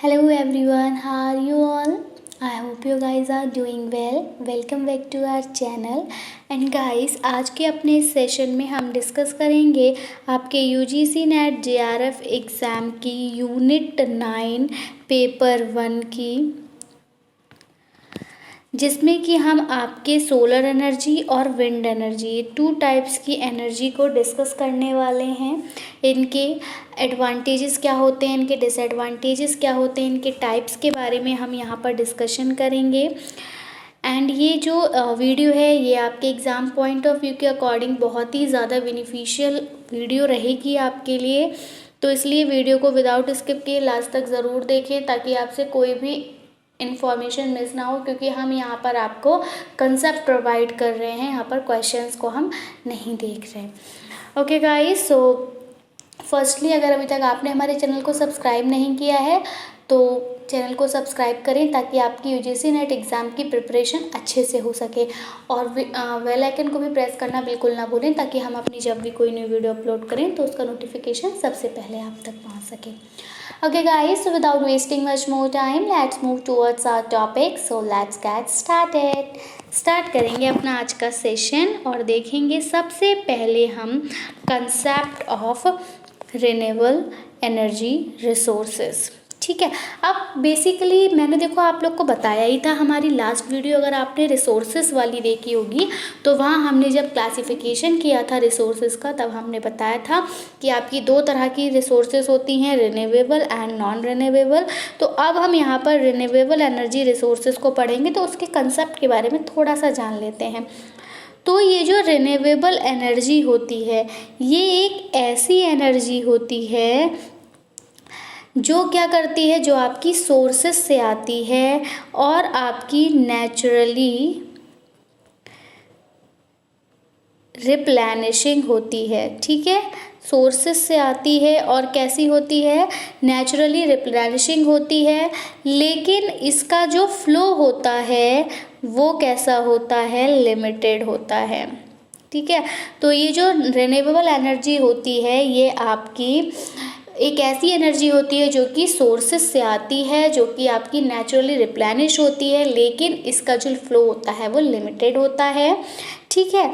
Hello everyone, how are you all? I hope you guys are doing well. Welcome back to our channel. And guys, आज के अपने इस session में हम discuss करेंगे आपके यूजीसी नेट जेआरएफ एग्ज़ाम की यूनिट 9 पेपर 1 की, जिसमें कि हम आपके सोलर एनर्जी और विंड एनर्जी 2 टाइप्स की एनर्जी को डिस्कस करने वाले हैं। इनके एडवांटेजेस क्या होते हैं, इनके डिसएडवांटेजेस क्या होते हैं, इनके टाइप्स के बारे में हम यहाँ पर डिस्कशन करेंगे। एंड ये जो वीडियो है ये आपके एग्ज़ाम पॉइंट ऑफ व्यू के अकॉर्डिंग बहुत ही ज़्यादा बेनिफिशियल वीडियो रहेगी आपके लिए, तो इसलिए वीडियो को विदाउट स्किप किए लास्ट तक ज़रूर देखें ताकि आपसे कोई भी इन्फॉर्मेशन मिस ना हो, क्योंकि हम यहाँ पर आपको कंसेप्ट प्रोवाइड कर रहे हैं, यहाँ पर क्वेश्चंस को हम नहीं देख रहे। ओके गाइस, सो फर्स्टली अगर अभी तक आपने हमारे चैनल को सब्सक्राइब नहीं किया है तो चैनल को सब्सक्राइब करें ताकि आपकी यूजीसी नेट एग्ज़ाम की प्रिपरेशन अच्छे से हो सके, और बेल आइकन को भी प्रेस करना बिल्कुल ना भूलें ताकि हम अपनी जब भी कोई न्यू वीडियो अपलोड करें तो उसका नोटिफिकेशन सबसे पहले आप तक पहुंच सके। Okay guys, so without wasting much more time, let's move towards our topic. So let's get started. Start करेंगे अपना आज का सेशन और देखेंगे सबसे पहले हम concept of renewable energy resources. ठीक है, अब बेसिकली मैंने देखो आप लोग को बताया ही था, हमारी लास्ट वीडियो अगर आपने रिसोर्सेज वाली देखी होगी तो वहाँ हमने जब क्लासिफिकेशन किया था रिसोर्सेज का तब हमने बताया था कि आपकी 2 तरह की रिसोर्सेज होती हैं, रिन्यूएबल एंड नॉन रिन्यूएबल। तो अब हम यहाँ पर रिन्यूएबल एनर्जी रिसोर्सेज को पढ़ेंगे तो उसके कंसेप्ट के बारे में थोड़ा सा जान लेते हैं। तो ये जो रिन्यूएबल एनर्जी होती है ये एक ऐसी एनर्जी होती है जो क्या करती है, जो आपकी सोर्सेस से आती है और आपकी नेचुरली रिप्लेनिशिंग होती है। ठीक है, सोर्सेस से आती है और कैसी होती है, नेचुरली रिप्लेनिशिंग होती है, लेकिन इसका जो फ्लो होता है वो कैसा होता है, लिमिटेड होता है। ठीक है, तो ये जो रिन्यूएबल एनर्जी होती है ये आपकी एक ऐसी एनर्जी होती है जो कि सोर्सेस से आती है, जो कि आपकी नेचुरली रिप्लेनिश होती है, लेकिन इसका जो फ्लो होता है वो लिमिटेड होता है। ठीक है,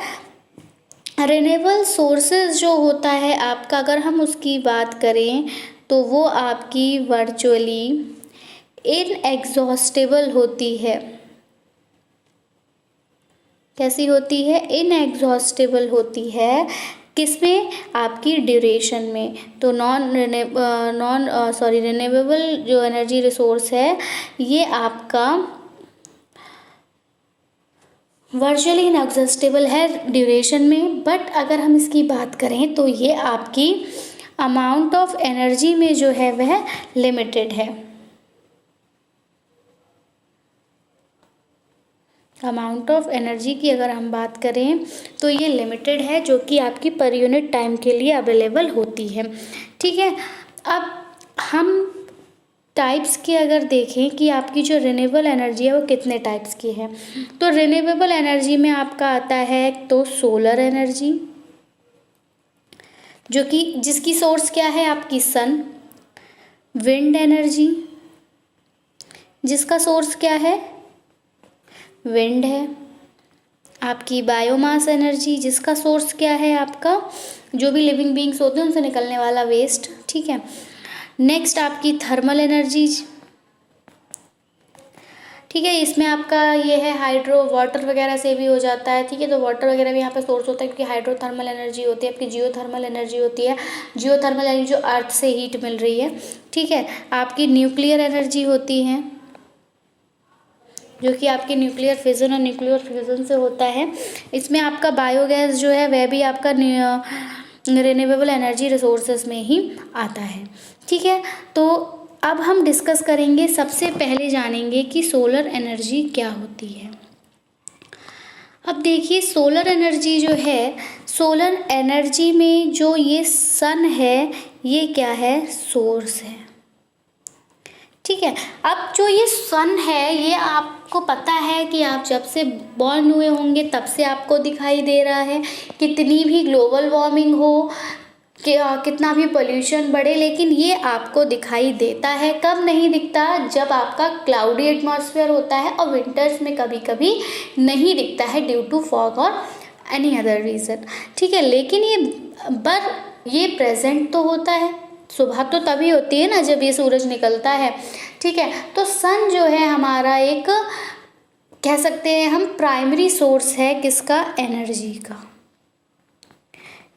रिन्यूएबल सोर्सेज जो होता है आपका, अगर हम उसकी बात करें तो वो आपकी वर्चुअली इनएग्जॉस्टेबल होती है। कैसी होती है, इनएग्जॉस्टेबल होती है। किसमें, आपकी ड्यूरेशन में। तो रिन्यूएबल जो एनर्जी रिसोर्स है ये आपका वर्चुअली इनएग्जॉस्टेबल है ड्यूरेशन में, बट अगर हम इसकी बात करें तो ये आपकी अमाउंट ऑफ एनर्जी में जो है वह लिमिटेड है। अमाउंट ऑफ एनर्जी की अगर हम बात करें तो ये लिमिटेड है, जो कि आपकी पर यूनिट टाइम के लिए अवेलेबल होती है। ठीक है, अब हम टाइप्स की अगर देखें कि आपकी जो रिन्यूएबल एनर्जी है वो कितने टाइप्स की है, तो रिन्यूएबल एनर्जी में आपका आता है तो सोलर एनर्जी, जो कि जिसकी सोर्स क्या है आपकी सन। विंड एनर्जी, जिसका सोर्स क्या है, विंड है। आपकी बायोमास एनर्जी, जिसका सोर्स क्या है आपका जो भी लिविंग बीइंग्स होते हैं उनसे निकलने वाला वेस्ट। ठीक है, नेक्स्ट आपकी थर्मल एनर्जी। ठीक है, इसमें आपका ये है हाइड्रो, वाटर वगैरह से भी हो जाता है। ठीक है, तो वाटर वगैरह भी यहाँ पे सोर्स होता है क्योंकि हाइड्रोथर्मल एनर्जी होती है, आपकी जियोथर्मल एनर्जी होती है। जियोथर्मल एनर्जी जो अर्थ से हीट मिल रही है। ठीक है, आपकी न्यूक्लियर एनर्जी होती है जो कि आपके न्यूक्लियर फिजन और न्यूक्लियर फ्यूजन से होता है। इसमें आपका बायोगैस जो है वह भी आपका रिन्यूएबल एनर्जी रिसोर्सेज में ही आता है। ठीक है, तो अब हम डिस्कस करेंगे, सबसे पहले जानेंगे कि सोलर एनर्जी क्या होती है। अब देखिए सोलर एनर्जी जो है, सोलर एनर्जी में जो ये सन है ये क्या है, सोर्स है। ठीक है, अब जो ये सन है ये आपको पता है कि आप जब से बॉर्न हुए होंगे तब से आपको दिखाई दे रहा है। कितनी भी ग्लोबल वार्मिंग हो, कि कितना भी पोल्यूशन बढ़े, लेकिन ये आपको दिखाई देता है। कब नहीं दिखता? जब आपका क्लाउडी एटमॉस्फेयर होता है, और विंटर्स में कभी कभी नहीं दिखता है ड्यू टू फॉग और एनी अदर रीज़न, ठीक है। लेकिन ये प्रेजेंट तो होता है। सुबह तो तभी होती है ना जब ये सूरज निकलता है, ठीक है। तो सन जो है हमारा एक, कह सकते हैं हम, प्राइमरी सोर्स है किसका? एनर्जी का।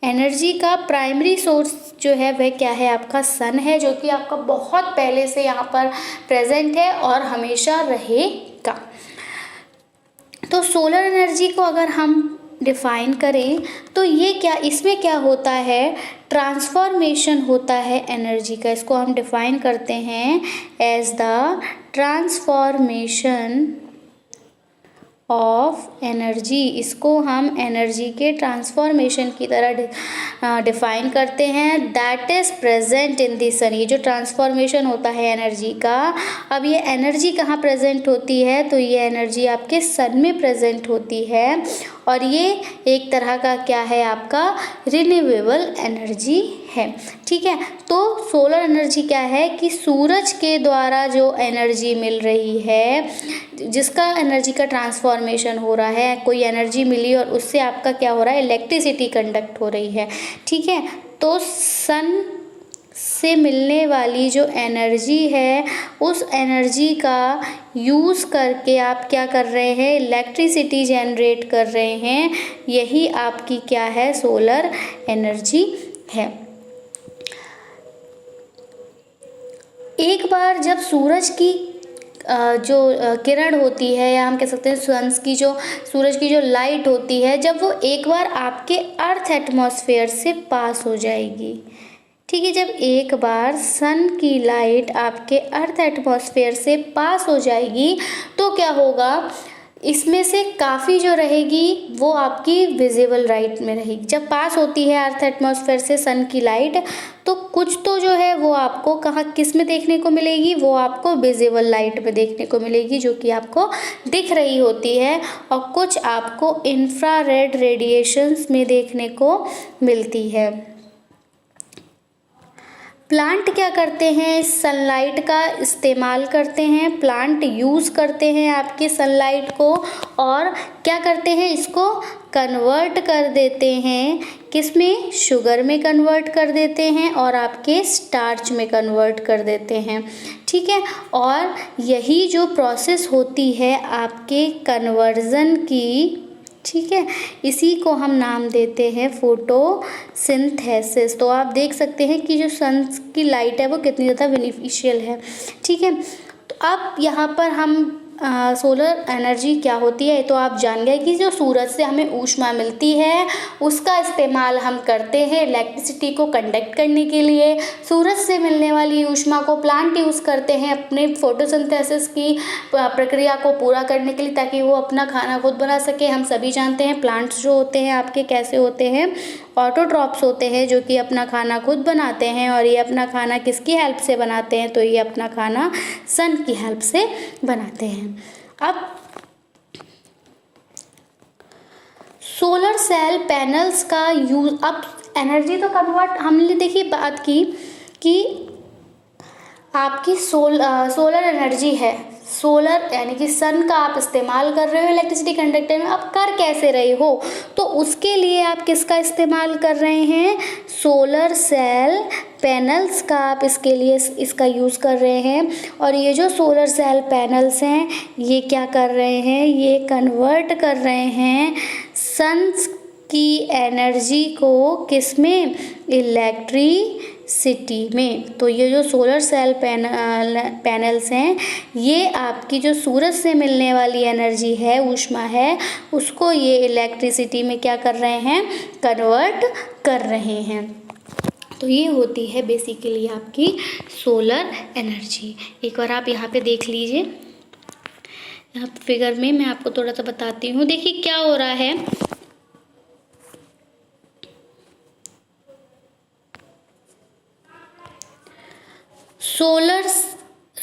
एनर्जी का प्राइमरी सोर्स जो है वह क्या है? आपका सन है, जो कि आपका बहुत पहले से यहाँ पर प्रेजेंट है और हमेशा रहेगा। तो सोलर एनर्जी को अगर हम डिफाइन करें तो ये क्या, इसमें क्या होता है? ट्रांसफॉर्मेशन होता है एनर्जी का। इसको हम डिफाइन करते हैं as the transformation of energy. इसको हम एनर्जी के ट्रांसफॉर्मेशन की तरह डिफाइन करते हैं। That is present in the sun. ये जो ट्रांसफॉर्मेशन होता है एनर्जी का, अब ये एनर्जी कहाँ प्रेजेंट होती है? तो ये एनर्जी आपके सन में प्रेजेंट होती है, और ये एक तरह का क्या है? आपका रिन्यूएबल एनर्जी है, ठीक है। तो सोलर एनर्जी क्या है कि सूरज के द्वारा जो एनर्जी मिल रही है, जिसका एनर्जी का ट्रांसफॉर्मेशन हो रहा है, कोई एनर्जी मिली और उससे आपका क्या हो रहा है? इलेक्ट्रिसिटी कंडक्ट हो रही है, ठीक है। तो सन से मिलने वाली जो एनर्जी है, उस एनर्जी का यूज़ करके आप क्या कर रहे हैं? इलेक्ट्रिसिटी जनरेट कर रहे हैं। यही आपकी क्या है? सोलर एनर्जी है। एक बार जब सूरज की जो किरण होती है, या हम कह सकते हैं सूरज की जो लाइट होती है, जब वो एक बार आपके अर्थ एटमॉस्फेयर से पास हो जाएगी, ठीक है। जब एक बार सन की लाइट आपके अर्थ एटमॉस्फेयर से पास हो जाएगी तो क्या होगा? इसमें से काफ़ी जो रहेगी वो आपकी विजिबल लाइट में रहेगी। जब पास होती है अर्थ एटमॉस्फेयर से सन की लाइट, तो कुछ तो जो है वो आपको कहाँ, किस में देखने को मिलेगी? वो आपको विजिबल लाइट में देखने को मिलेगी, जो कि आपको दिख रही होती है, और कुछ आपको इंफ्रारेड रेडिएशंस में देखने को मिलती है। प्लांट क्या करते हैं? सनलाइट का इस्तेमाल करते हैं। प्लांट यूज़ करते हैं आपकी सनलाइट को, और क्या करते हैं? इसको कन्वर्ट कर देते हैं। किस में? शुगर में कन्वर्ट कर देते हैं, और आपके स्टार्च में कन्वर्ट कर देते हैं, ठीक है। और यही जो प्रोसेस होती है आपके कन्वर्जन की, ठीक है, इसी को हम नाम देते हैं फोटोसिंथेसिस। तो आप देख सकते हैं कि जो सन की लाइट है वो कितनी ज़्यादा बेनिफिशियल है, ठीक है। तो अब यहाँ पर हम सोलर एनर्जी क्या होती है तो आप जान गए कि जो सूरज से हमें ऊष्मा मिलती है उसका इस्तेमाल हम करते हैं इलेक्ट्रिसिटी को कंडक्ट करने के लिए। सूरज से मिलने वाली ऊष्मा को प्लांट यूज़ करते हैं अपने फोटोसिंथेसिस की प्रक्रिया को पूरा करने के लिए, ताकि वो अपना खाना खुद बना सके। हम सभी जानते हैं प्लांट्स जो होते हैं आपके कैसे होते हैं? ऑटोट्रॉप्स होते हैं, जो कि अपना खाना खुद बनाते हैं। और ये अपना खाना किसकी हेल्प से बनाते हैं? तो ये अपना खाना सन की हेल्प से बनाते हैं। अब सोलर सेल पैनल्स का यूज, अब एनर्जी तो कन्वर्ट, हमने देखिए बात की कि आपकी सोलर एनर्जी है, सोलर यानी कि सन का आप इस्तेमाल कर रहे हो इलेक्ट्रिसिटी कंडक्टर में। अब कर कैसे रहे हो? तो उसके लिए आप किसका इस्तेमाल कर रहे हैं? सोलर सेल पैनल्स का आप इसके लिए इसका यूज़ कर रहे हैं। और ये जो सोलर सेल पैनल्स हैं ये क्या कर रहे हैं? ये कन्वर्ट कर रहे हैं सन की एनर्जी को किस में? इलेक्ट्रिसिटी में। तो ये जो सोलर सेल पैनल्स हैं ये आपकी जो सूरज से मिलने वाली एनर्जी है, ऊष्मा है, उसको ये इलेक्ट्रिसिटी में क्या कर रहे हैं? कन्वर्ट कर रहे हैं। तो ये होती है बेसिकली आपकी सोलर एनर्जी। एक बार आप यहाँ पे देख लीजिए, यहाँ फिगर में मैं आपको थोड़ा सा बताती हूँ। देखिए क्या हो रहा है, सोलर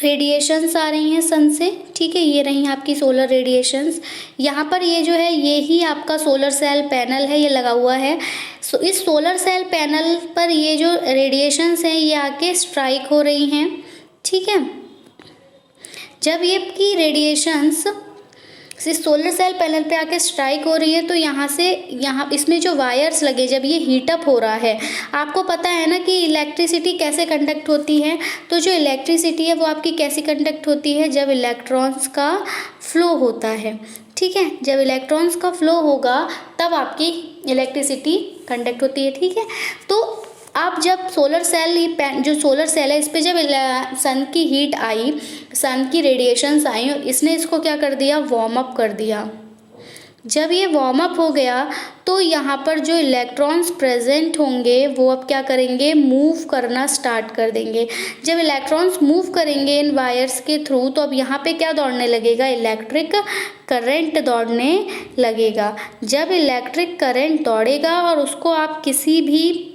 रेडिएशंस आ रही हैं सन से, ठीक है। ये रही आपकी सोलर रेडिएशंस। यहाँ पर ये जो है ये ही आपका सोलर सेल पैनल है, ये लगा हुआ है। इस सोलर सेल पैनल पर ये जो रेडिएशंस हैं ये आके स्ट्राइक हो रही हैं, ठीक है। जब ये की रेडिएशंस इस सोलर सेल पैनल पे आके स्ट्राइक हो रही है तो यहाँ से यहाँ इसमें जो वायर्स लगे, जब ये हीटअप हो रहा है, आपको पता है ना कि इलेक्ट्रिसिटी कैसे कंडक्ट होती है। तो जो इलेक्ट्रिसिटी है वो आपकी कैसी कंडक्ट होती है, जब इलेक्ट्रॉन्स का फ्लो होता है, ठीक है। जब इलेक्ट्रॉन्स का फ्लो होगा तब आपकी इलेक्ट्रिसिटी कंडक्ट होती है, ठीक है। तो अब जब सोलर सेल जो सोलर सेल है इस पे जब सन की हीट आई, सन की रेडिएशंस आई और इसने इसको क्या कर दिया, वार्म अप कर दिया। जब ये वार्म अप हो गया तो यहाँ पर जो इलेक्ट्रॉन्स प्रेजेंट होंगे वो अब क्या करेंगे, मूव करना स्टार्ट कर देंगे। जब इलेक्ट्रॉन्स मूव करेंगे इन वायर्स के थ्रू तो अब यहाँ पे क्या दौड़ने लगेगा, इलेक्ट्रिक करंट दौड़ने लगेगा। जब इलेक्ट्रिक करंट दौड़ेगा और उसको आप किसी भी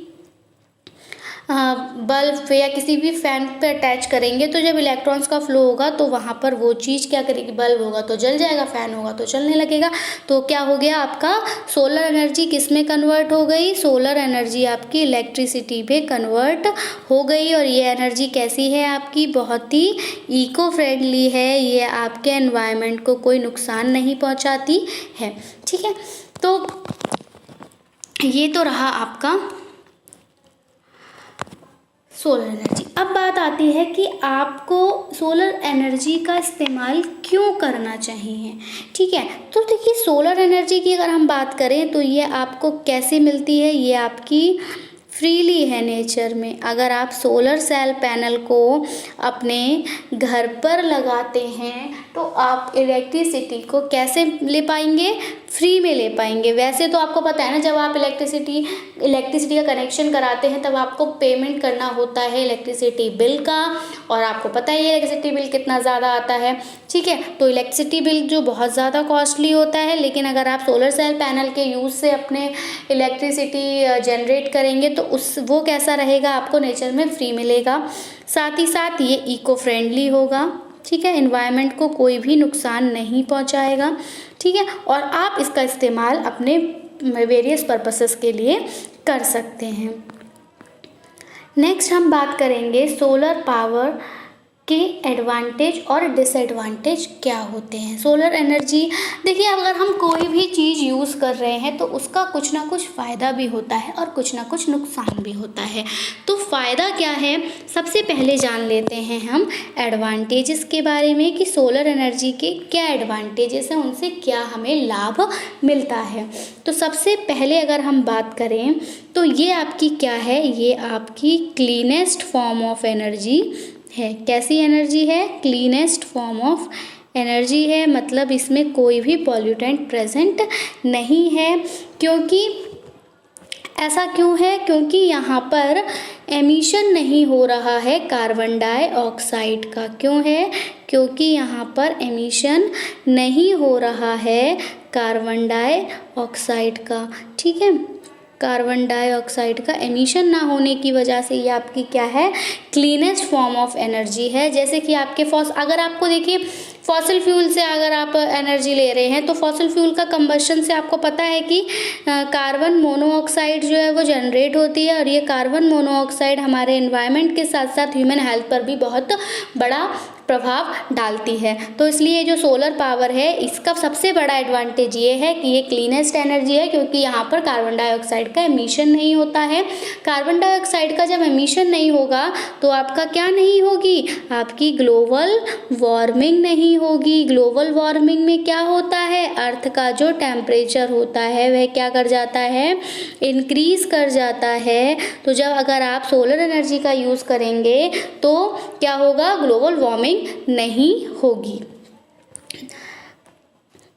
बल्ब या किसी भी फैन पे अटैच करेंगे तो जब इलेक्ट्रॉन्स का फ्लो होगा तो वहाँ पर वो चीज़ क्या करेगी, बल्ब होगा तो जल जाएगा, फैन होगा तो चलने लगेगा। तो क्या हो गया, आपका सोलर एनर्जी किस में कन्वर्ट हो गई, सोलर एनर्जी आपकी इलेक्ट्रिसिटी पे कन्वर्ट हो गई। और ये एनर्जी कैसी है आपकी, बहुत ही इको फ्रेंडली है, ये आपके एनवायरनमेंट को कोई नुकसान नहीं पहुँचाती है, ठीक है। तो ये तो रहा आपका सोलर एनर्जी। अब बात आती है कि आपको सोलर एनर्जी का इस्तेमाल क्यों करना चाहिए, ठीक है। तो देखिए सोलर एनर्जी की अगर हम बात करें तो ये आपको कैसे मिलती है, ये आपकी फ्रीली है नेचर में। अगर आप सोलर सेल पैनल को अपने घर पर लगाते हैं तो आप इलेक्ट्रिसिटी को कैसे ले पाएंगे, फ्री में ले पाएंगे। वैसे तो आपको पता है ना, जब आप इलेक्ट्रिसिटी का कनेक्शन कराते हैं तब आपको पेमेंट करना होता है इलेक्ट्रिसिटी बिल का, और आपको पता ही है इलेक्ट्रिसिटी बिल कितना ज़्यादा आता है, ठीक है। तो इलेक्ट्रिसिटी बिल जो बहुत ज़्यादा कॉस्टली होता है, लेकिन अगर आप सोलर सेल पैनल के यूज़ से अपने इलेक्ट्रिसिटी जनरेट करेंगे तो वो कैसा रहेगा, आपको नेचर में फ्री मिलेगा। साथ ही साथ ये इको फ्रेंडली होगा, ठीक है, एनवायरनमेंट को कोई भी नुकसान नहीं पहुंचाएगा, ठीक है। और आप इसका इस्तेमाल अपने वेरियस पर्पसेस के लिए कर सकते हैं। नेक्स्ट हम बात करेंगे सोलर पावर के एडवांटेज और डिसएडवांटेज क्या होते हैं। सोलर एनर्जी, देखिए अगर हम कोई भी चीज़ यूज़ कर रहे हैं तो उसका कुछ ना कुछ फ़ायदा भी होता है और कुछ ना कुछ नुकसान भी होता है। तो फ़ायदा क्या है, सबसे पहले जान लेते हैं हम एडवांटेजेस के बारे में कि सोलर एनर्जी के क्या एडवांटेजेस हैं, उनसे क्या हमें लाभ मिलता है। तो सबसे पहले अगर हम बात करें तो ये आपकी क्या है, ये आपकी क्लीनेस्ट फॉर्म ऑफ एनर्जी है। कैसी एनर्जी है, क्लीनेस्ट फॉर्म ऑफ एनर्जी है, मतलब इसमें कोई भी पॉल्यूटेंट प्रेजेंट नहीं है। क्योंकि ऐसा क्यों है, क्योंकि यहाँ पर एमिशन नहीं हो रहा है कार्बन डाइऑक्साइड का। क्यों है, क्योंकि यहाँ पर एमिशन नहीं हो रहा है कार्बन डाइऑक्साइड का, ठीक है। कार्बन डाइऑक्साइड का एमिशन ना होने की वजह से ये आपकी क्या है, क्लीनेस्ट फॉर्म ऑफ एनर्जी है। जैसे कि आपके अगर आपको देखिए फॉसिल फ्यूल से अगर आप एनर्जी ले रहे हैं तो फॉसिल फ्यूल का कंबशन से आपको पता है कि कार्बन मोनोऑक्साइड जो है वो जनरेट होती है, और ये कार्बन मोनोऑक्साइड हमारे एनवायरनमेंट के साथ साथ ह्यूमन हेल्थ पर भी बहुत बड़ा प्रभाव डालती है। तो इसलिए जो सोलर पावर है इसका सबसे बड़ा एडवांटेज ये है कि ये क्लीनेस्ट एनर्जी है, क्योंकि यहाँ पर कार्बन डाइऑक्साइड का एमिशन नहीं होता है। कार्बन डाइऑक्साइड का जब एमिशन नहीं होगा तो आपका क्या नहीं होगी, आपकी ग्लोबल वार्मिंग नहीं होगी। ग्लोबल वार्मिंग में क्या होता है, अर्थ का जो टेम्परेचर होता है वह क्या कर जाता है, इंक्रीज कर जाता है। तो जब अगर आप सोलर एनर्जी का यूज़ करेंगे तो क्या होगा, ग्लोबल वार्मिंग नहीं होगी।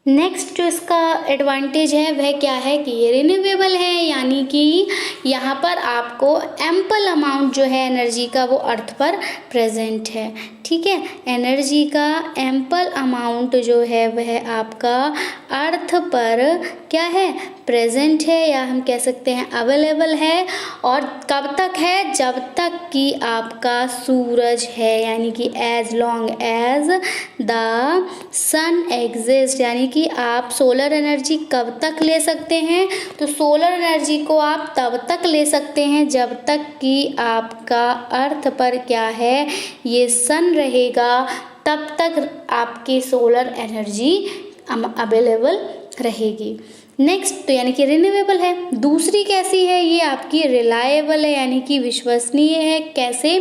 नेक्स्ट जो इसका एडवांटेज है वह क्या है कि ये रिन्यूएबल है, यानी कि यहाँ पर आपको एम्पल अमाउंट जो है एनर्जी का वो अर्थ पर प्रेजेंट है, ठीक है। एनर्जी का एम्पल अमाउंट जो है वह आपका अर्थ पर क्या है, प्रेजेंट है या हम कह सकते हैं अवेलेबल है। और कब तक है? जब तक कि आपका सूरज है, यानी कि as long as the sun exist, यानी कि आप सोलर एनर्जी कब तक ले सकते हैं? तो सोलर एनर्जी को आप तब तक ले सकते हैं जब तक कि आपका अर्थ पर क्या है, ये सन रहेगा, तब तक आपकी सोलर एनर्जी अवेलेबल रहेगी। नेक्स्ट तो यानी कि रिन्यूएबल है। दूसरी कैसी है? ये आपकी रिलायबल है, यानी कि विश्वसनीय है। कैसे?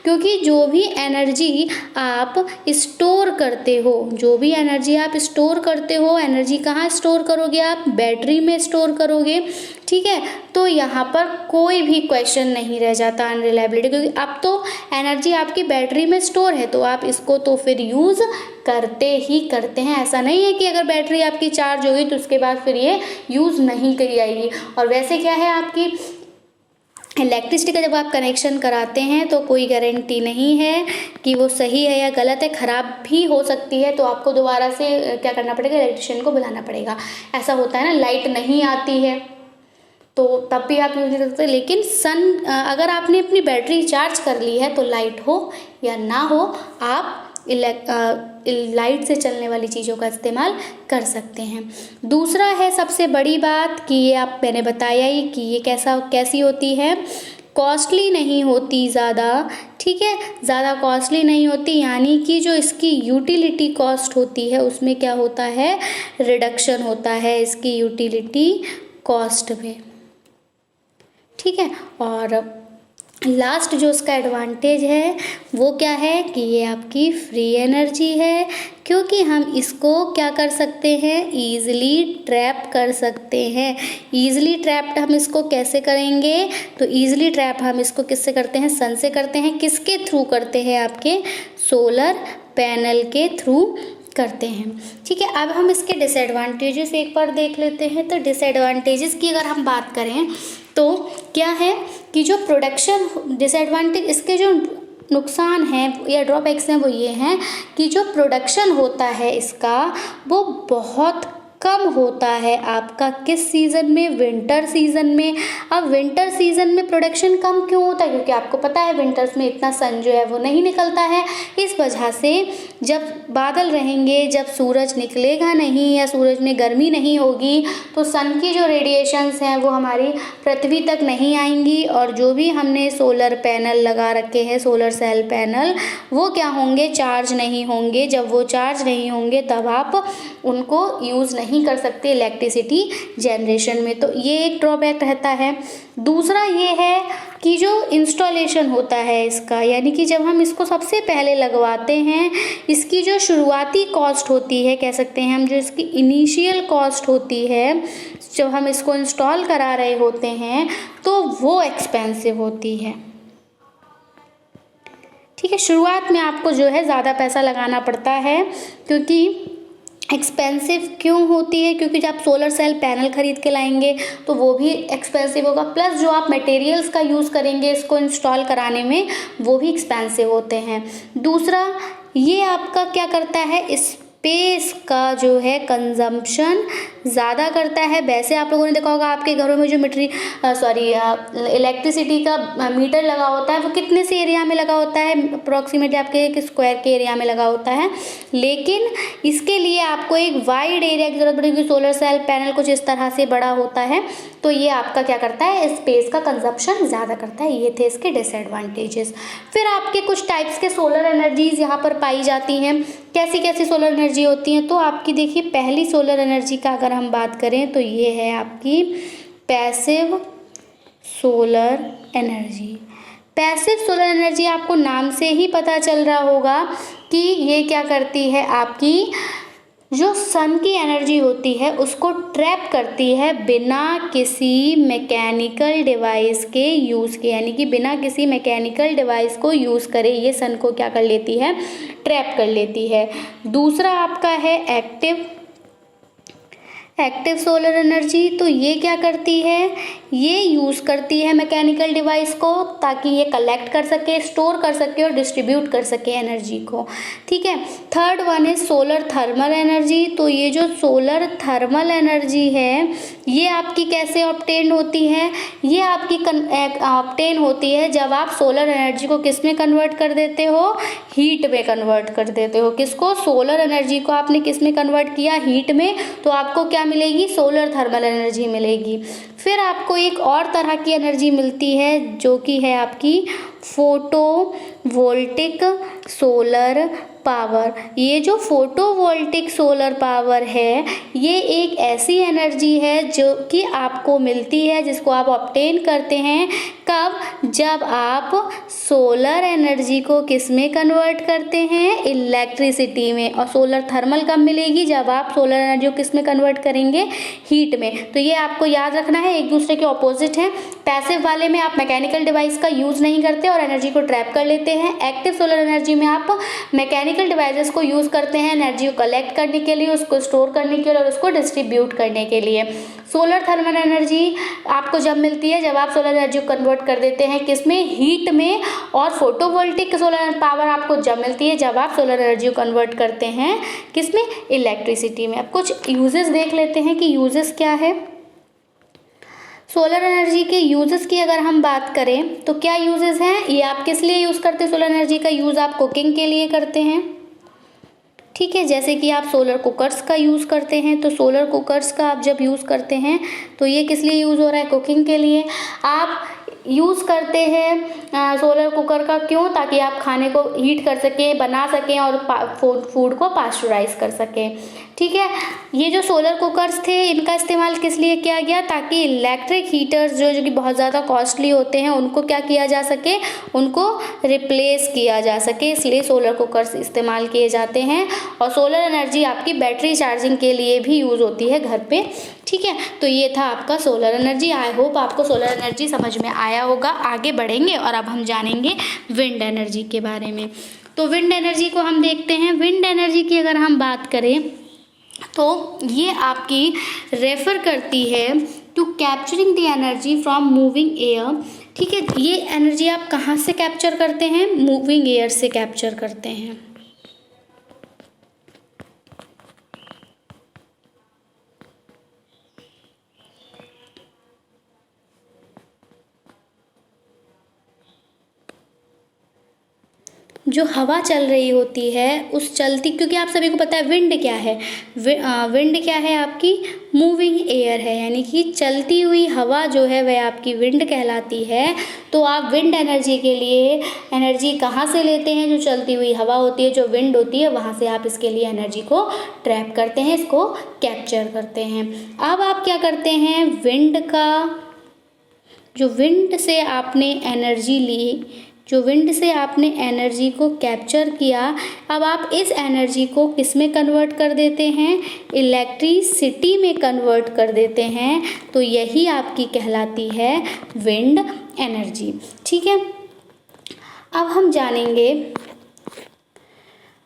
क्योंकि जो भी एनर्जी आप स्टोर करते हो, जो भी एनर्जी आप स्टोर करते हो, एनर्जी कहाँ स्टोर करोगे आप? बैटरी में स्टोर करोगे, ठीक है। तो यहाँ पर कोई भी क्वेश्चन नहीं रह जाता अनरिलायबिलिटी, क्योंकि अब तो एनर्जी आपकी बैटरी में स्टोर है तो आप इसको तो फिर यूज़ करते ही करते हैं। ऐसा नहीं है कि अगर बैटरी आपकी चार्ज होगी तो उसके बाद फिर ये यूज़ नहीं करी जाएगी। और वैसे क्या है, आपकी इलेक्ट्रिसिटी का जब आप कनेक्शन कराते हैं तो कोई गारंटी नहीं है कि वो सही है या गलत है, ख़राब भी हो सकती है। तो आपको दोबारा से क्या करना पड़ेगा? इलेक्ट्रिशियन को बुलाना पड़ेगा। ऐसा होता है ना, लाइट नहीं आती है तो तब भी आप यूज़ नहीं कर सकते। लेकिन अगर आपने अपनी बैटरी चार्ज कर ली है तो लाइट हो या ना हो, आप लाइट से चलने वाली चीज़ों का इस्तेमाल कर सकते हैं। दूसरा है सबसे बड़ी बात कि ये मैंने बताया ही कि ये कैसी होती है, कॉस्टली नहीं होती ज़्यादा, ठीक है, ज़्यादा कॉस्टली नहीं होती, यानी कि जो इसकी यूटिलिटी कॉस्ट होती है उसमें क्या होता है, रिडक्शन होता है इसकी यूटिलिटी कॉस्ट में, ठीक है। और लास्ट जो उसका एडवांटेज है वो क्या है कि ये आपकी फ्री एनर्जी है, क्योंकि हम इसको क्या कर सकते हैं, ईज़िली ट्रैप कर सकते हैं। ईज़िली ट्रैप्ड हम इसको कैसे करेंगे? तो ईज़िली ट्रैप हम इसको किससे करते हैं? सन से करते हैं। किसके थ्रू करते हैं? आपके सोलर पैनल के थ्रू करते हैं, ठीक है। अब हम इसके डिसएडवांटेजेस एक बार देख लेते हैं। तो डिसएडवांटेजेस की अगर हम बात करें तो क्या है कि जो प्रोडक्शन डिसएडवांटेज, इसके जो नुकसान हैं या ड्रॉबैक्स हैं वो ये हैं कि जो प्रोडक्शन होता है इसका वो बहुत कम होता है आपका किस सीज़न में? विंटर सीज़न में। अब विंटर सीज़न में प्रोडक्शन कम क्यों होता है? क्योंकि आपको पता है विंटर्स में इतना सन जो है वो नहीं निकलता है। इस वजह से जब बादल रहेंगे, जब सूरज निकलेगा नहीं या सूरज में गर्मी नहीं होगी तो सन की जो रेडिएशंस हैं वो हमारी पृथ्वी तक नहीं आएंगी, और जो भी हमने सोलर पैनल लगा रखे हैं, सोलर सेल पैनल, वो क्या होंगे? चार्ज नहीं होंगे। जब वो चार्ज नहीं होंगे तब आप उनको यूज़ नहीं कर सकते इलेक्ट्रिसिटी जनरेशन में। तो ये एक ड्रॉबैक रहता है। दूसरा ये है कि जो इंस्टॉलेशन होता है इसका, यानी कि जब हम इसको सबसे पहले लगवाते हैं, इसकी जो शुरुआती कॉस्ट होती है, कह सकते हैं हम, जो इसकी इनिशियल कॉस्ट होती है जब हम इसको इंस्टॉल करा रहे होते हैं तो वो एक्सपेंसिव होती है, ठीक है। शुरुआत में आपको जो है ज़्यादा पैसा लगाना पड़ता है। क्योंकि एक्सपेंसिव क्यों होती है? क्योंकि जब आप सोलर सेल पैनल खरीद के लाएंगे तो वो भी एक्सपेंसिव होगा, प्लस जो आप मटेरियल्स का यूज़ करेंगे इसको इंस्टॉल कराने में वो भी एक्सपेंसिव होते हैं। दूसरा ये आपका क्या करता है, स्पेस का जो है कंजम्पशन ज़्यादा करता है। वैसे आप लोगों ने देखा होगा आपके घरों में जो इलेक्ट्रिसिटी का मीटर लगा होता है वो कितने से एरिया में लगा होता है? अप्रॉक्सीमेटली आपके एक स्क्वायर के एरिया में लगा होता है। लेकिन इसके लिए आपको एक वाइड एरिया की ज़रूरत पड़ेगी। सोलर सेल पैनल कुछ इस तरह से बड़ा होता है तो ये आपका क्या करता है, स्पेस का कंजप्शन ज़्यादा करता है। ये थे इसके डिसएडवांटेजेस। फिर आपके कुछ टाइप्स के सोलर एनर्जीज़ यहाँ पर पाई जाती हैं। कैसी कैसी सोलर एनर्जी होती हैं? तो आपकी देखिए, पहली सोलर एनर्जी का अगर हम बात करें तो ये है आपकी passive solar energy. Passive solar energy आपको नाम से ही पता चल रहा होगा कि ये क्या करती है, आपकी जो सन की एनर्जी होती है उसको ट्रैप करती है बिना किसी मैकेनिकल डिवाइस के यूज़ के, यानी कि बिना किसी मैकेनिकल डिवाइस को यूज़ करे ये सन को क्या कर लेती है, ट्रैप कर लेती है। दूसरा आपका है एक्टिव सोलर एनर्जी, तो ये क्या करती है, ये यूज़ करती है मैकेनिकल डिवाइस को ताकि ये कलेक्ट कर सके, स्टोर कर सके और डिस्ट्रीब्यूट कर सके एनर्जी को। ठीक है। थर्ड वन है सोलर थर्मल एनर्जी। तो ये जो सोलर थर्मल एनर्जी है ये आपकी कैसे ऑब्टेन होती है, ये आपकी ऑब्टेन होती है जब आप सोलर एनर्जी को किस में कन्वर्ट कर देते हो, हीट में कन्वर्ट कर देते हो। किसको, सोलर एनर्जी को आपने किस में कन्वर्ट किया, हीट में, तो आपको क्या मिलेगी, सोलर थर्मल एनर्जी मिलेगी। फिर आपको एक और तरह की एनर्जी मिलती है जो कि है आपकी फोटोवोल्टिक सोलर पावर। ये जो फोटोवोल्टिक सोलर पावर है ये एक ऐसी एनर्जी है जो कि आपको मिलती है, जिसको आप ऑब्टेन करते हैं कब, जब आप सोलर एनर्जी को किस में कन्वर्ट करते हैं, इलेक्ट्रिसिटी में। और सोलर थर्मल कब मिलेगी, जब आप सोलर एनर्जी को किस में कन्वर्ट करेंगे, हीट में। तो ये आपको याद रखना है, एक दूसरे के ऑपोजिट है। पैसिव वाले में आप मैकेनिकल डिवाइस का यूज़ नहीं करते और एनर्जी को ट्रैप कर लेते हैं। एक्टिव सोलर एनर्जी में आप मैकेनिकल डिवाइसेस को यूज़ करते हैं एनर्जी को कलेक्ट करने के लिए, उसको स्टोर करने के लिए और उसको डिस्ट्रीब्यूट करने के लिए। सोलर थर्मल एनर्जी आपको जब मिलती है जब आप सोलर एनर्जी को कन्वर्ट कर देते हैं किसमें, हीट में। और फोटोवोल्टिक सोलर पावर आपको जब मिलती है जब आप सोलर एनर्जी को कन्वर्ट करते हैं किसमें, इलेक्ट्रिसिटी में। अब कुछ यूजेस देख लेते हैं कि यूजेस क्या है। सोलर एनर्जी के यूजेस की अगर हम बात करें तो क्या यूजेस हैं, ये आप किस लिए यूज़ करते हैं, सोलर एनर्जी का यूज़ आप कुकिंग के लिए करते हैं। ठीक है, जैसे कि आप सोलर कुकर्स का यूज़ करते हैं, तो सोलर कुकर्स का आप जब यूज़ करते हैं तो ये किस लिए यूज़ हो रहा है, कुकिंग के लिए। आप यूज़ करते हैं सोलर कुकर का, क्यों, ताकि आप खाने को हीट कर सकें, बना सकें और फूड को पास्चराइज कर सकें। ठीक है, ये जो सोलर कुकर्स थे इनका इस्तेमाल किस लिए किया गया, ताकि इलेक्ट्रिक हीटर्स जो कि बहुत ज़्यादा कॉस्टली होते हैं उनको क्या किया जा सके, उनको रिप्लेस किया जा सके, इसलिए सोलर कुकर्स इस्तेमाल किए जाते हैं। और सोलर एनर्जी आपकी बैटरी चार्जिंग के लिए भी यूज़ होती है घर पे। ठीक है, तो ये था आपका सोलर एनर्जी। आई होप आपको सोलर एनर्जी समझ में आया होगा। आगे बढ़ेंगे और अब हम जानेंगे विंड एनर्जी के बारे में। तो विंड एनर्जी को हम देखते हैं। विंड एनर्जी की अगर हम बात करें तो ये आपकी रेफ़र करती है to capturing the energy from moving air. ठीक है, ये एनर्जी आप कहाँ से कैप्चर करते हैं, मूविंग एयर से कैप्चर करते हैं। जो हवा चल रही होती है उस चलती, क्योंकि आप सभी को पता है विंड क्या है, विंड क्या है आपकी, मूविंग एयर है, यानी कि चलती हुई हवा जो है वह आपकी विंड कहलाती है। तो आप विंड एनर्जी के लिए एनर्जी कहाँ से लेते हैं, जो चलती हुई हवा होती है, जो विंड होती है, वहाँ से आप इसके लिए एनर्जी को ट्रैप करते हैं, इसको कैप्चर करते हैं। अब आप क्या करते हैं, विंड का जो विंड से आपने एनर्जी ली, जो विंड से आपने एनर्जी को कैप्चर किया, अब आप इस एनर्जी को किस में कन्वर्ट कर देते हैं, इलेक्ट्रिसिटी में कन्वर्ट कर देते हैं। तो यही आपकी कहलाती है विंड एनर्जी। ठीक है, अब हम जानेंगे,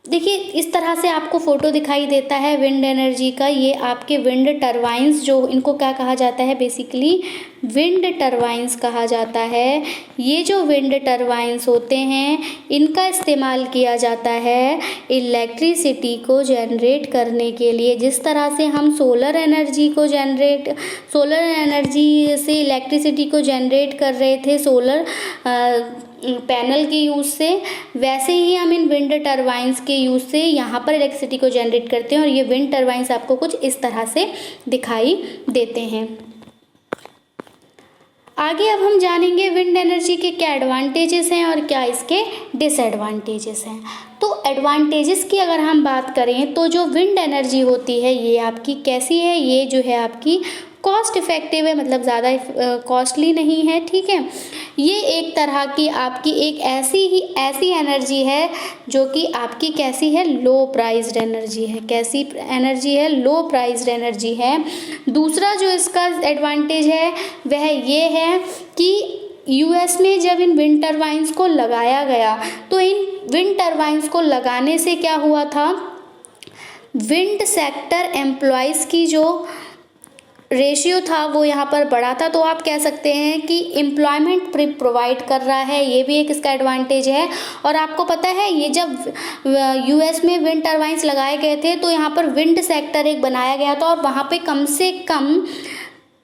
देखिए इस तरह से आपको फोटो दिखाई देता है विंड एनर्जी का। ये आपके विंड टरबाइंस, जो इनको क्या कहा जाता है, बेसिकली विंड टरबाइंस कहा जाता है। ये जो विंड टरबाइंस होते हैं इनका इस्तेमाल किया जाता है इलेक्ट्रिसिटी को जनरेट करने के लिए। जिस तरह से हम सोलर एनर्जी से इलेक्ट्रिसिटी को जनरेट कर रहे थे सोलर पैनल के यूज़ से, वैसे ही हम इन विंड टरबाइंस के यूज़ से यहाँ पर इलेक्ट्रिसिटी को जनरेट करते हैं। और ये विंड टरबाइंस आपको कुछ इस तरह से दिखाई देते हैं। आगे अब हम जानेंगे विंड एनर्जी के क्या एडवांटेजेस हैं और क्या इसके डिसएडवांटेजेस हैं। तो एडवांटेजेस की अगर हम बात करें तो जो विंड एनर्जी होती है ये आपकी कैसी है, ये जो है आपकी कॉस्ट इफ़ेक्टिव है, मतलब ज़्यादा कॉस्टली नहीं है। ठीक है, ये एक तरह की आपकी एक ऐसी एनर्जी है जो कि आपकी कैसी है, लो प्राइस्ड एनर्जी है। कैसी एनर्जी है, लो प्राइस्ड एनर्जी है। दूसरा जो इसका एडवांटेज है वह ये है कि यूएस में जब इन विंड टरबाइंस को लगाया गया तो इन विंड टरबाइंस को लगाने से क्या हुआ था, विंड सेक्टर एम्प्लॉयज़ की जो रेशियो था वो यहाँ पर बढ़ा था, तो आप कह सकते हैं कि एम्प्लॉयमेंट प्रोवाइड कर रहा है, ये भी एक इसका एडवांटेज है। और आपको पता है ये जब यूएस में विंड टर्बाइंस लगाए गए थे तो यहाँ पर विंड सेक्टर एक बनाया गया था और वहाँ पे कम से कम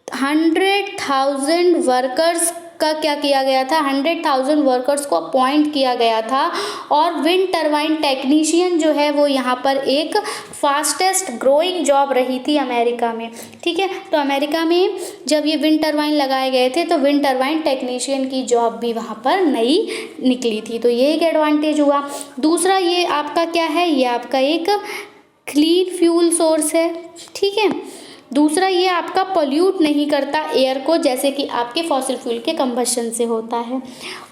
100,000 वर्कर्स का क्या किया गया था, 100,000 वर्कर्स को अपॉइंट किया गया था। और विंड टरबाइन टेक्नीशियन जो है वो यहाँ पर एक फास्टेस्ट ग्रोइंग जॉब रही थी अमेरिका में। ठीक है, तो अमेरिका में जब ये विंड टरबाइन लगाए गए थे तो विंड टरबाइन टेक्नीशियन की जॉब भी वहाँ पर नई निकली थी, तो ये एक एडवांटेज हुआ। दूसरा ये आपका क्या है, ये आपका एक क्लीन फ्यूल सोर्स है। ठीक है, दूसरा ये आपका पोल्यूट नहीं करता एयर को, जैसे कि आपके फॉसिल फ्यूल के कंबशन से होता है।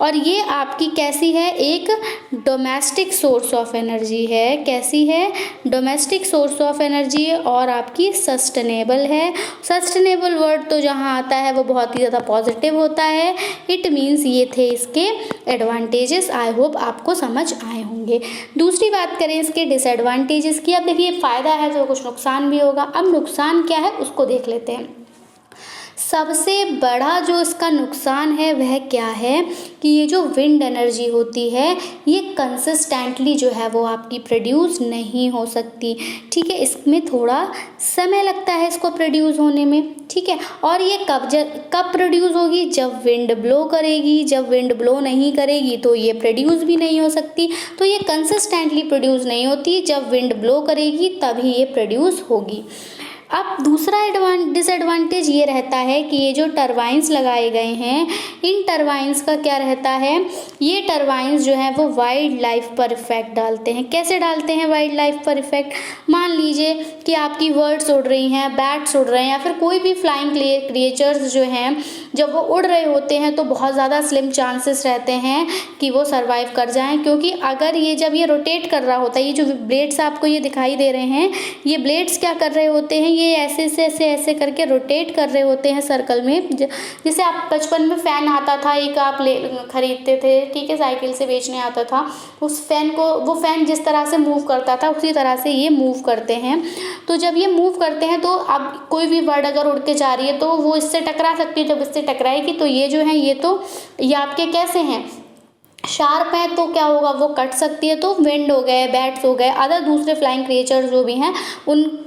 और ये आपकी कैसी है, एक डोमेस्टिक सोर्स ऑफ एनर्जी है। कैसी है, डोमेस्टिक सोर्स ऑफ एनर्जी है और आपकी सस्टेनेबल है। सस्टेनेबल वर्ड तो जहाँ आता है वो बहुत ही ज़्यादा पॉजिटिव होता है। इट मीन्स ये थे इसके एडवांटेजेस। आई होप आपको समझ आए होंगे। दूसरी बात करें इसके डिसएडवांटेजेस की। अब देखिए फ़ायदा है तो कुछ नुकसान भी होगा। अब नुकसान क्या है उसको देख लेते हैं। सबसे बड़ा जो इसका नुकसान है वह क्या है कि ये जो विंड एनर्जी होती है ये कंसिस्टेंटली जो है वो आपकी प्रोड्यूस नहीं हो सकती। ठीक है, इसमें थोड़ा समय लगता है इसको प्रोड्यूस होने में। ठीक है, और ये कब प्रोड्यूस होगी, जब विंड ब्लो करेगी। जब विंड ब्लो नहीं करेगी तो ये प्रोड्यूस भी नहीं हो सकती। तो ये कंसिस्टेंटली प्रोड्यूस नहीं होती, जब विंड ब्लो करेगी तभी ये प्रोड्यूस होगी। अब दूसरा डिसएडवांटेज ये रहता है कि ये जो टरबाइंस लगाए गए हैं इन टरबाइंस का क्या रहता है, ये टरबाइंस जो है वो वाइल्ड लाइफ पर इफेक्ट डालते हैं। कैसे डालते हैं वाइल्ड लाइफ पर इफेक्ट, मान लीजिए कि आपकी बर्ड्स उड़ रही हैं, बैट्स उड़ रहे हैं या फिर कोई भी फ्लाइंग क्रिएचर्स जो हैं जब वो उड़ रहे होते हैं तो बहुत ज़्यादा स्लिम चांसेस रहते हैं कि वो सर्वाइव कर जाएं, क्योंकि अगर ये जब ये रोटेट कर रहा होता है, ये जो ब्लेड्स आपको ये दिखाई दे रहे हैं, ये ब्लेड्स क्या कर रहे होते हैं, ये ऐसे से ऐसे करके रोटेट कर रहे होते हैं सर्कल में। जैसे आप बचपन में फ़ैन आता था, एक आप खरीदते थे, ठीक है, साइकिल से बेचने आता था, उस फ़ैन को, वो फ़ैन जिस तरह से मूव करता था उसी तरह से ये मूव करते हैं। तो जब ये मूव करते हैं तो अब कोई भी बर्ड अगर उड़ के जा रही है तो वो इससे टकरा सकती है। जब इससे टकराएगी तो ये जो है ये आपके कैसे हैं, शार्प है, तो क्या होगा, वो कट सकती है। तो विंड हो गए, बैट्स हो गए, अदर दूसरे फ्लाइंग क्रिएचर जो भी हैं उनके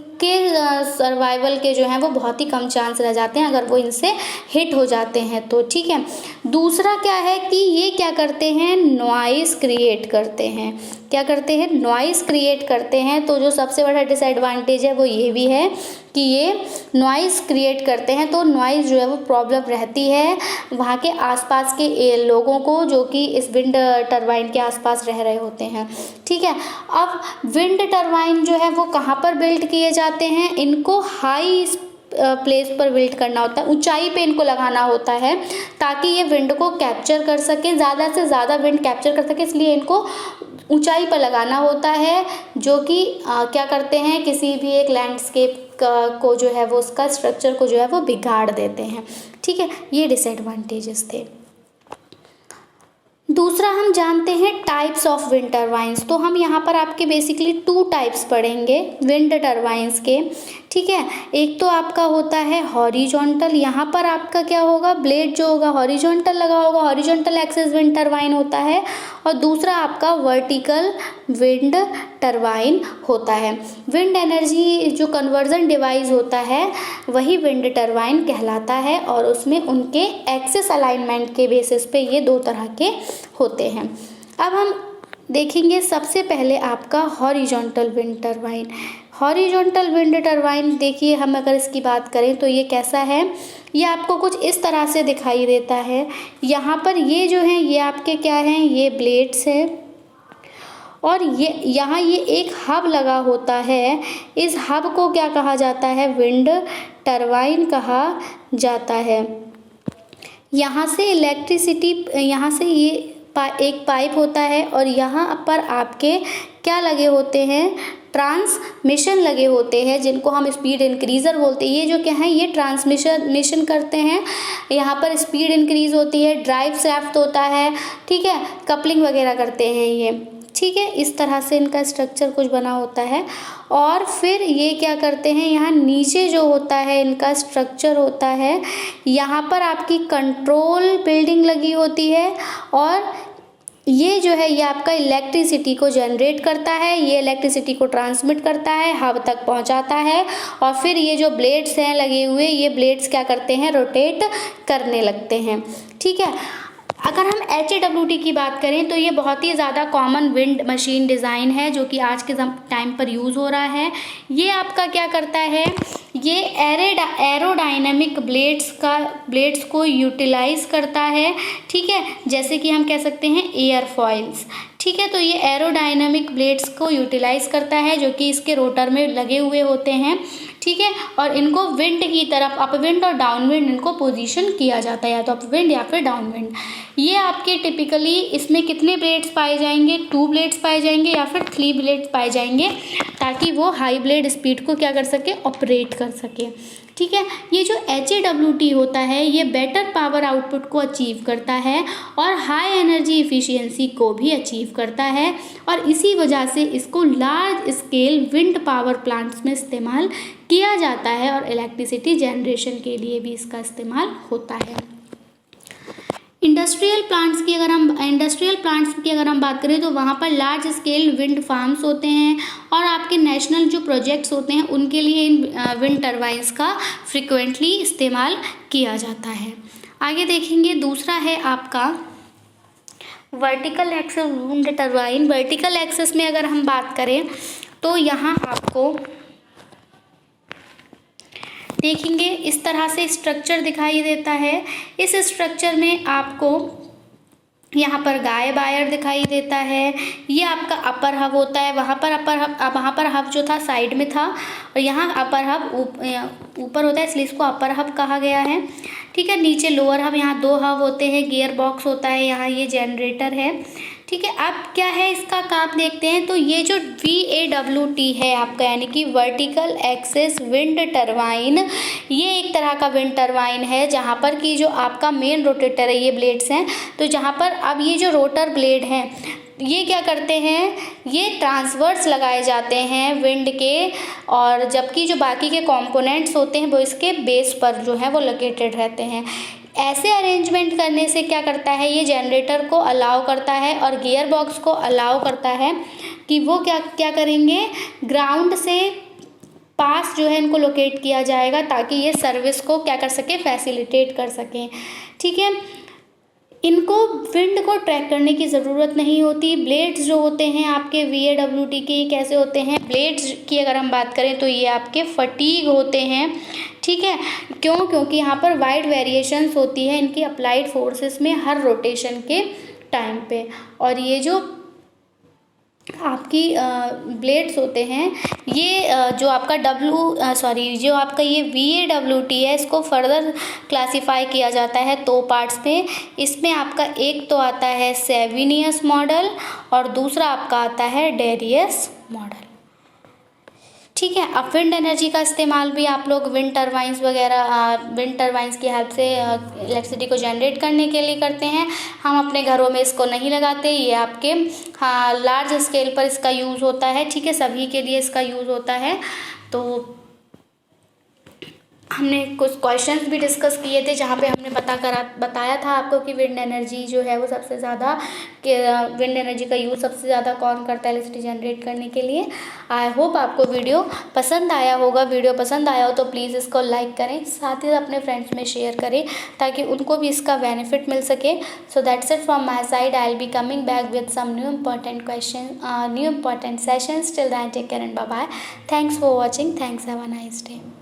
सर्वाइवल के जो हैं वो बहुत ही कम चांस रह जाते हैं अगर वो इनसे हिट हो जाते हैं तो। ठीक है, दूसरा क्या है कि ये क्या करते हैं, नॉइस क्रिएट करते हैं। क्या करते हैं, नॉइस क्रिएट करते हैं। तो जो सबसे बड़ा डिसएडवांटेज है वो ये भी है कि ये नॉइस क्रिएट करते हैं, तो नॉइस जो है वो प्रॉब्लम रहती है वहाँ के आसपास के लोगों को जो कि इस विंड टरबाइन के आसपास रह रहे होते हैं। ठीक है, अब विंड टरबाइन जो है वो कहाँ पर बिल्ड किए जाते हैं, इनको हाई प्लेस पर बिल्ड करना होता है, ऊंचाई पे इनको लगाना होता है ताकि ये विंड को कैप्चर कर सके, ज़्यादा से ज़्यादा विंड कैप्चर कर सके, इसलिए इनको ऊंचाई पर लगाना होता है, जो कि क्या करते हैं, किसी भी एक लैंडस्केप को जो है वो उसका स्ट्रक्चर को जो है वो बिगाड़ देते हैं। ठीक है, ये डिसएडवांटेजेस थे। दूसरा हम जानते हैं टाइप्स ऑफ विंड टरबाइंस। तो हम यहाँ पर आपके बेसिकली 2 टाइप्स पढ़ेंगे विंड टरबाइंस के। ठीक है, एक तो आपका होता है हॉरिजॉन्टल, यहाँ पर आपका क्या होगा, ब्लेड जो होगा हॉरिजॉन्टल लगा होगा, हॉरिजॉन्टल एक्सिस विंड टरबाइन होता है। और दूसरा आपका वर्टिकल विंड टरबाइन होता है। विंड एनर्जी जो कन्वर्जन डिवाइस होता है वही विंड टरबाइन कहलाता है और उसमें उनके एक्सिस अलाइनमेंट के बेसिस पे ये 2 तरह के होते हैं। अब हम देखेंगे सबसे पहले आपका horizontal wind turbine. Horizontal wind turbine देखिए, हम अगर इसकी बात करें तो ये कैसा है, ये आपको कुछ इस तरह से दिखाई देता है। यहाँ पर ये जो है ये आपके क्या हैं, ये ब्लेड्स हैं और ये यहाँ ये एक हब लगा होता है। इस हब को क्या कहा जाता है, विंड टरबाइन कहा जाता है। यहाँ से इलेक्ट्रिसिटी, यहाँ से ये एक पाइप होता है और यहाँ पर आपके क्या लगे होते हैं, ट्रांसमिशन लगे होते हैं, जिनको हम स्पीड इंक्रीज़र बोलते हैं। ये जो क्या है, ये ट्रांसमिशन करते हैं, यहाँ पर स्पीड इंक्रीज़ होती है, ड्राइव शाफ्ट होता है, ठीक है, कपलिंग वगैरह करते हैं ये। ठीक है, इस तरह से इनका स्ट्रक्चर कुछ बना होता है। और फिर ये क्या करते हैं, यहाँ नीचे जो होता है इनका स्ट्रक्चर होता है, यहाँ पर आपकी कंट्रोल बिल्डिंग लगी होती है और ये जो है ये आपका इलेक्ट्रिसिटी को जनरेट करता है, ये इलेक्ट्रिसिटी को ट्रांसमिट करता है, हब तक पहुंचाता है। और फिर ये जो ब्लेड्स हैं लगे हुए, ये ब्लेड्स क्या करते हैं, रोटेट करने लगते हैं। ठीक है, अगर हम HAWT की बात करें तो ये बहुत ही ज़्यादा कॉमन विंड मशीन डिज़ाइन है जो कि आज के टाइम पर यूज़ हो रहा है। ये आपका क्या करता है, ये एरोडायनेमिक ब्लेड्स को यूटिलाइज करता है। ठीक है, जैसे कि हम कह सकते हैं एयरफॉइल्स। ठीक है, तो ये एरोडायनेमिक ब्लेड्स को यूटिलाइज करता है जो कि इसके रोटर में लगे हुए होते हैं। ठीक है, और इनको विंड की तरफ अपविंड और डाउनविंड इनको पोजीशन किया जाता है, या तो अपविंड या फिर डाउनविंड। ये आपके टिपिकली इसमें कितने ब्लेड्स पाए जाएंगे, 2 ब्लेड्स पाए जाएंगे या फिर 3 ब्लेड्स पाए जाएंगे, ताकि वो हाई ब्लेड स्पीड को क्या कर सके, ऑपरेट कर सके। ठीक है, ये जो HAWT होता है ये बेटर पावर आउटपुट को अचीव करता है और हाई एनर्जी इफ़िशियंसी को भी अचीव करता है, और इसी वजह से इसको large scale wind power plants में इस्तेमाल किया जाता है और इलेक्ट्रिसिटी जनरेशन के लिए भी इसका इस्तेमाल होता है। इंडस्ट्रियल प्लांट्स की अगर हम बात करें तो वहाँ पर लार्ज स्केल विंड फार्म्स होते हैं, और आपके नेशनल जो प्रोजेक्ट्स होते हैं उनके लिए इन विंड टरबाइंस का फ्रिक्वेंटली इस्तेमाल किया जाता है। आगे देखेंगे, दूसरा है आपका vertical axis wind turbine. Vertical axis में अगर हम बात करें तो यहाँ आपको देखेंगे इस तरह से स्ट्रक्चर दिखाई देता है। इस स्ट्रक्चर में आपको यहाँ पर गाय वायर दिखाई देता है। ये आपका अपर हब होता है, वहाँ पर हब जो था साइड में था, और यहाँ अपर हब ऊपर होता है, इसलिए इसको अपर हब कहा गया है। ठीक है, नीचे लोअर हब, यहाँ 2 हब होते हैं, गियर बॉक्स होता है, यहाँ ये जनरेटर है। ठीक है, अब क्या है इसका काम देखते हैं। तो ये जो VAWT है आपका, यानी कि वर्टिकल एक्सिस विंड टरबाइन, ये एक तरह का विंड टरबाइन है जहाँ पर कि जो आपका मेन रोटेटर है, ये ब्लेड्स हैं, तो जहाँ पर अब ये जो रोटर ब्लेड हैं ये क्या करते हैं, ये ट्रांसवर्स लगाए जाते हैं विंड के, और जबकि जो बाकी के कंपोनेंट्स होते हैं वो इसके बेस पर जो है वो लोकेटेड रहते हैं। ऐसे अरेंजमेंट करने से क्या करता है, ये जनरेटर को अलाउ करता है और गियर बॉक्स को अलाउ करता है कि वो क्या करेंगे, ग्राउंड से पास जो है इनको लोकेट किया जाएगा, ताकि ये सर्विस को क्या कर सके, फैसिलिटेट कर सकें। ठीक है, इनको विंड को ट्रैक करने की ज़रूरत नहीं होती। ब्लेड्स जो होते हैं आपके VAWT के कैसे होते हैं, ब्लेड्स की अगर हम बात करें तो ये आपके फटीग होते हैं। ठीक है, क्योंकि यहाँ पर वाइड वेरिएशंस होती है इनकी अप्लाइड फोर्सेस में हर रोटेशन के टाइम पे। और ये जो आपकी ब्लेड्स होते हैं, ये जो आपका जो आपका ये VAWT है, इसको फर्दर क्लासिफाई किया जाता है 2 पार्ट्स में। इसमें आपका एक तो आता है सेविनियस मॉडल और दूसरा आपका आता है डेरियस मॉडल। ठीक है, अब विंड एनर्जी का इस्तेमाल भी आप लोग विंड टरबाइंस की हेल्प से इलेक्ट्रिसिटी को जनरेट करने के लिए करते हैं। हम अपने घरों में इसको नहीं लगाते, ये आपके लार्ज स्केल पर इसका यूज़ होता है। ठीक है, सभी के लिए इसका यूज़ होता है। तो हमने कुछ क्वेश्चंस भी डिस्कस किए थे जहाँ पे हमने बताया था आपको कि विंड एनर्जी जो है वो सबसे ज़्यादा विंड एनर्जी का यूज़ सबसे ज़्यादा कौन करता है इलेक्ट्रिसिटी जनरेट करने के लिए। आई होप आपको वीडियो पसंद आया होगा। वीडियो पसंद आया हो तो प्लीज़ इसको लाइक करें, साथ ही अपने फ्रेंड्स में शेयर करें ताकि उनको भी इसका बेनिफिट मिल सके। So that's it from my side. I will be coming back with some new important sessions. Till then take care and bye bye. Thanks for watching. Thanks, have a nice day.